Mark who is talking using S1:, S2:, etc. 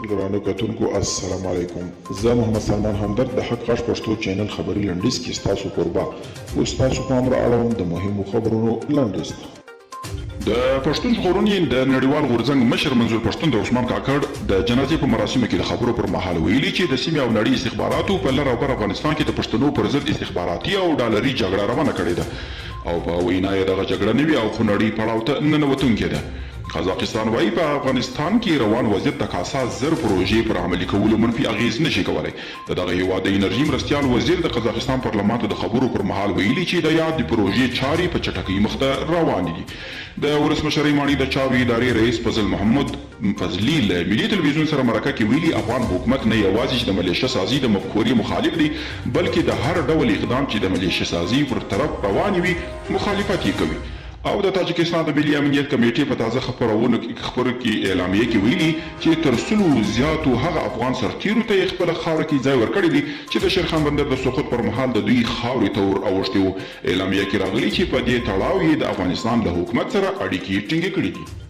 S1: ګرانو کتونکو السلام علیکم. زه محمد سلمان همدرد د حق غږ پښتو چینل خبري لنډیز کې ستاسو کوربه اوس تاسو پام را اړوم د مهمو خبرونو لنډیز د پښتون ژغورنې د نړیوال غورځنګ مشر منظور پښتون د عثمان کاکړ د جنازې په مراسمو کې د خبرو پر مهال ویلي چې د سیمې او نړۍ استخباراتو په لر او بر افغانستان کې د پښتنو پر ضد استخباراتي او ډالري جګړه روانه کړې ده او په وینا یې دغه جګړه نوي او خونړۍ پړاو ته ننوتونکې ده. قزاقستان وايي په افغانستان کې روان وضعیت د کاسا زر پروژې پر عملي کولو منفي اغیز نشي کولای. دغه هیواد د انرژي مرستیال وزیر د قزاقستان پارلمان ته د خبرو پر مهال ویلي چې د یاد پروژې چارې په چټکۍ مخته روانې دي. د ولسمشرۍ ماڼۍ د چارو ادارې رئیس فضل محمد فضلي له ملي تلویزیون سره مرکه کې ویلي افغان حکومت نه یوازې چې د ملیشه سازي د مفکورې مخالف دی بلکې د هر ډول اقدام چې د ملیشه سازي پر طرف روان وي مخالفت یې کوي. او د تاجکستان د ملي امنیت کمیټې په تازه خبرونه کې اعلامیه کې ویلي چې تر سلو زیاتو هغه افغان سرتیرو ته خپل خاوره کې ځای ورکړی دی چې د شیرخان بندر د سقوط پر مهال د دوی خاورې ته ور اوښتي وو. اعلامیه کې راغلي چې په دې تړاو یې د افغانستان له حکومت سره اړیکې ټینګې کړې دي.